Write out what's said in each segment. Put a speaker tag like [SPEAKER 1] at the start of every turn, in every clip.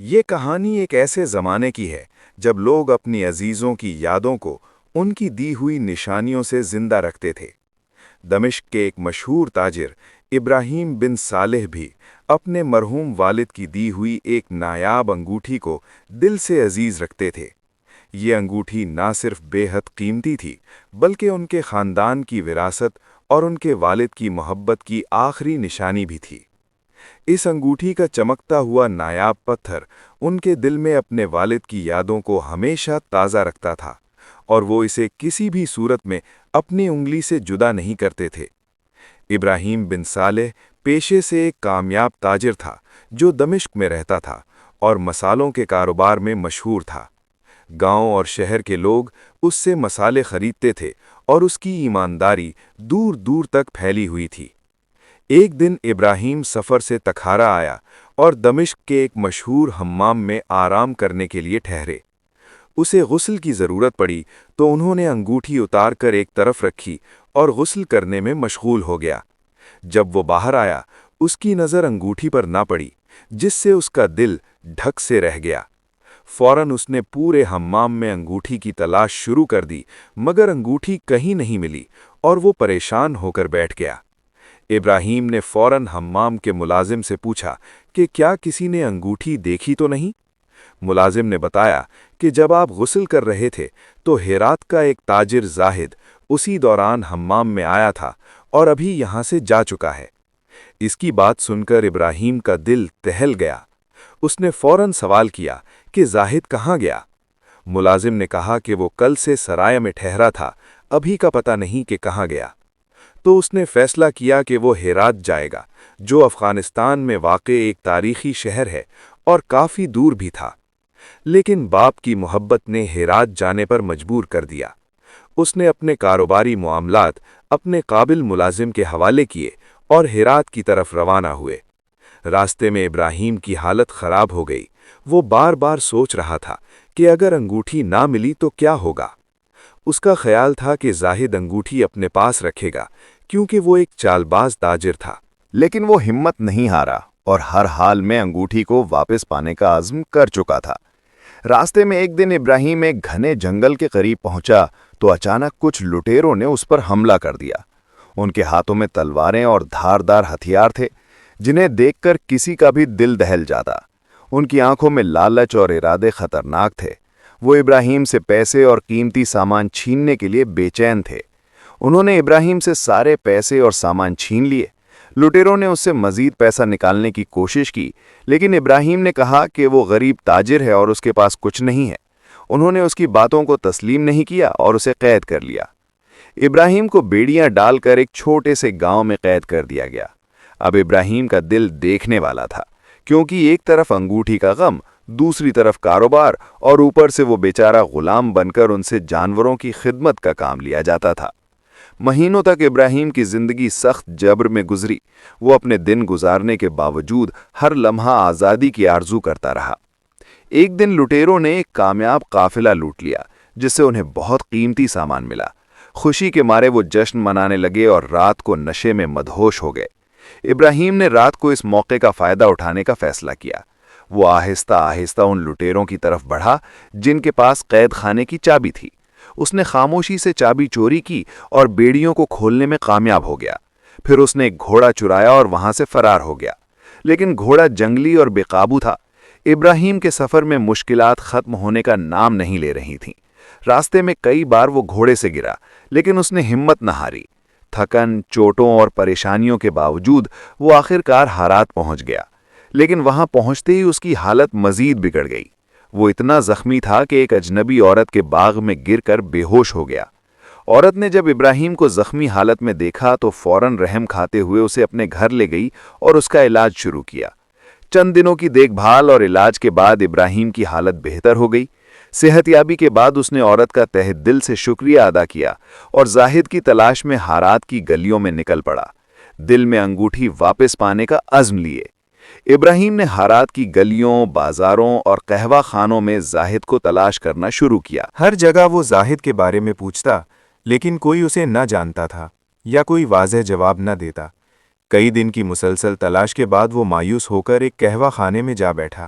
[SPEAKER 1] یہ کہانی ایک ایسے زمانے کی ہے جب لوگ اپنی عزیزوں کی یادوں کو ان کی دی ہوئی نشانیوں سے زندہ رکھتے تھے۔ دمشق کے ایک مشہور تاجر ابراہیم بن صالح بھی اپنے مرحوم والد کی دی ہوئی ایک نایاب انگوٹھی کو دل سے عزیز رکھتے تھے۔ یہ انگوٹھی نہ صرف بے حد قیمتی تھی بلکہ ان کے خاندان کی وراثت اور ان کے والد کی محبت کی آخری نشانی بھی تھی۔ اس انگوٹھی کا چمکتا ہوا نایاب پتھر ان کے دل میں اپنے والد کی یادوں کو ہمیشہ تازہ رکھتا تھا، اور وہ اسے کسی بھی صورت میں اپنی انگلی سے جدا نہیں کرتے تھے۔ ابراہیم بن صالح پیشے سے ایک کامیاب تاجر تھا جو دمشق میں رہتا تھا اور مسالوں کے کاروبار میں مشہور تھا۔ گاؤں اور شہر کے لوگ اس سے مسالے خریدتے تھے اور اس کی ایمانداری دور دور تک پھیلی ہوئی تھی۔ ایک دن ابراہیم سفر سے تکھارا آیا اور دمشق کے ایک مشہور حمام میں آرام کرنے کے لیے ٹھہرے۔ اسے غسل کی ضرورت پڑی تو انہوں نے انگوٹھی اتار کر ایک طرف رکھی اور غسل کرنے میں مشغول ہو گیا۔ جب وہ باہر آیا، اس کی نظر انگوٹھی پر نہ پڑی، جس سے اس کا دل ڈھک سے رہ گیا۔ فوراً اس نے پورے حمام میں انگوٹھی کی تلاش شروع کر دی، مگر انگوٹھی کہیں نہیں ملی اور وہ پریشان ہو کر بیٹھ گیا۔ ابراہیم نے فوراً حمام کے ملازم سے پوچھا کہ کیا کسی نے انگوٹھی دیکھی تو نہیں؟ ملازم نے بتایا کہ جب آپ غسل کر رہے تھے تو ہیرات کا ایک تاجر زاہد اسی دوران حمام میں آیا تھا اور ابھی یہاں سے جا چکا ہے۔ اس کی بات سن کر ابراہیم کا دل دہل گیا۔ اس نے فوراً سوال کیا کہ زاہد کہاں گیا؟ ملازم نے کہا کہ وہ کل سے سرائے میں ٹھہرا تھا، ابھی کا پتہ نہیں کہ کہاں گیا۔ تو اس نے فیصلہ کیا کہ وہ ہیرات جائے گا، جو افغانستان میں واقع ایک تاریخی شہر ہے اور کافی دور بھی تھا۔ لیکن باپ کی محبت نے ہیرات جانے پر مجبور کر دیا۔ اس نے اپنے کاروباری معاملات اپنے قابل ملازم کے حوالے کیے اور ہیرات کی طرف روانہ ہوئے۔ راستے میں ابراہیم کی حالت خراب ہو گئی۔ وہ بار بار سوچ رہا تھا کہ اگر انگوٹھی نہ ملی تو کیا ہوگا۔ اس کا خیال تھا کہ زاہد انگوٹھی اپنے پاس رکھے گا، کیونکہ وہ ایک چالباز تاجر تھا۔
[SPEAKER 2] لیکن وہ ہمت نہیں ہارا اور ہر حال میں انگوٹھی کو واپس پانے کا عزم کر چکا تھا۔ راستے میں ایک دن ابراہیم ایک گھنے جنگل کے قریب پہنچا تو اچانک کچھ لٹیروں نے اس پر حملہ کر دیا۔ ان کے ہاتھوں میں تلواریں اور دھاردار ہتھیار تھے، جنہیں دیکھ کر کسی کا بھی دل دہل جاتا۔ ان کی آنکھوں میں لالچ اور ارادے خطرناک تھے۔ وہ ابراہیم سے پیسے اور قیمتی سامان چھیننے کے لیے بے چین تھے۔ انہوں نے ابراہیم سے سارے پیسے اور سامان چھین لیے۔ لٹیروں نے اس سے مزید پیسہ نکالنے کی کوشش کی، لیکن ابراہیم نے کہا کہ وہ غریب تاجر ہے اور اس کے پاس کچھ نہیں ہے۔ انہوں نے اس کی باتوں کو تسلیم نہیں کیا اور اسے قید کر لیا۔ ابراہیم کو بیڑیاں ڈال کر ایک چھوٹے سے گاؤں میں قید کر دیا گیا۔ اب ابراہیم کا دل دیکھنے والا تھا، کیونکہ ایک طرف انگوٹھی کا غم، دوسری طرف کاروبار، اور اوپر سے وہ بیچارہ غلام بن کر ان سے جانوروں کی خدمت کا کام لیا جاتا تھا۔ مہینوں تک ابراہیم کی زندگی سخت جبر میں گزری۔ وہ اپنے دن گزارنے کے باوجود ہر لمحہ آزادی کی آرزو کرتا رہا۔ ایک دن لٹیروں نے ایک کامیاب قافلہ لوٹ لیا، جس سے انہیں بہت قیمتی سامان ملا۔ خوشی کے مارے وہ جشن منانے لگے اور رات کو نشے میں مدہوش ہو گئے۔ ابراہیم نے رات کو اس موقع کا فائدہ اٹھانے کا فیصلہ کیا۔ وہ آہستہ آہستہ ان لٹیروں کی طرف بڑھا جن کے پاس قید خانے کی چابی تھی۔ اس نے خاموشی سے چابی چوری کی اور بیڑیوں کو کھولنے میں کامیاب ہو گیا۔ پھر اس نے ایک گھوڑا چرایا اور وہاں سے فرار ہو گیا، لیکن گھوڑا جنگلی اور بے قابو تھا۔ ابراہیم کے سفر میں مشکلات ختم ہونے کا نام نہیں لے رہی تھیں۔ راستے میں کئی بار وہ گھوڑے سے گرا، لیکن اس نے ہمت نہ ہاری۔ تھکن، چوٹوں اور پریشانیوں کے باوجود وہ آخرکار ہیرات پہنچ گیا، لیکن وہاں پہنچتے ہی اس کی حالت مزید بگڑ گئی۔ وہ اتنا زخمی تھا کہ ایک اجنبی عورت کے باغ میں گر کر بے ہوش ہو گیا۔ عورت نے جب ابراہیم کو زخمی حالت میں دیکھا تو فوراً رحم کھاتے ہوئے اسے اپنے گھر لے گئی اور اس کا علاج شروع کیا۔ چند دنوں کی دیکھ بھال اور علاج کے بعد ابراہیم کی حالت بہتر ہو گئی۔ صحت یابی کے بعد اس نے عورت کا تہ دل سے شکریہ ادا کیا اور زاہد کی تلاش میں ہیرات کی گلیوں میں نکل پڑا، دل میں انگوٹھی واپس پانے کا عزم لیے۔ ابراہیم نے ہیرات کی گلیوں، بازاروں اور قہوہ خانوں میں زاہد کو تلاش کرنا شروع کیا۔
[SPEAKER 1] ہر جگہ وہ زاہد کے بارے میں پوچھتا، لیکن کوئی اسے نہ جانتا تھا یا کوئی واضح جواب نہ دیتا۔ کئی دن کی مسلسل تلاش کے بعد وہ مایوس ہو کر ایک قہوہ خانے میں جا بیٹھا،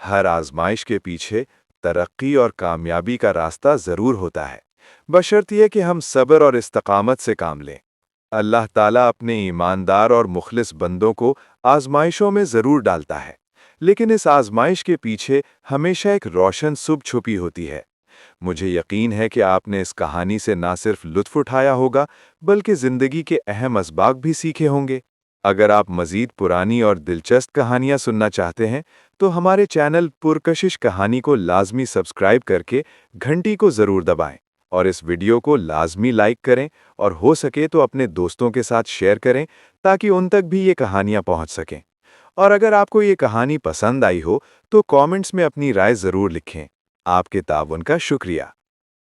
[SPEAKER 1] ہر آزمائش کے پیچھے ترقی اور کامیابی کا راستہ ضرور ہوتا ہے، بشرطیے کہ ہم صبر اور استقامت سے کام لیں۔ اللہ تعالیٰ اپنے ایماندار اور مخلص بندوں کو آزمائشوں میں ضرور ڈالتا ہے، لیکن اس آزمائش کے پیچھے ہمیشہ ایک روشن صبح چھپی ہوتی ہے۔ مجھے یقین ہے کہ آپ نے اس کہانی سے نہ صرف لطف اٹھایا ہوگا بلکہ زندگی کے اہم اسباق بھی سیکھے ہوں گے۔ اگر آپ مزید پرانی اور دلچسپ کہانیاں سننا چاہتے ہیں تو ہمارے چینل پرکشش کہانی کو لازمی سبسکرائب کر کے گھنٹی کو ضرور دبائیں، اور اس ویڈیو کو لازمی لائک کریں، اور ہو سکے تو اپنے دوستوں کے ساتھ شیئر کریں تاکہ ان تک بھی یہ کہانیاں پہنچ سکیں۔ اور اگر آپ کو یہ کہانی پسند آئی ہو تو کامنٹس میں اپنی رائے ضرور لکھیں۔ آپ کے تعاون کا شکریہ۔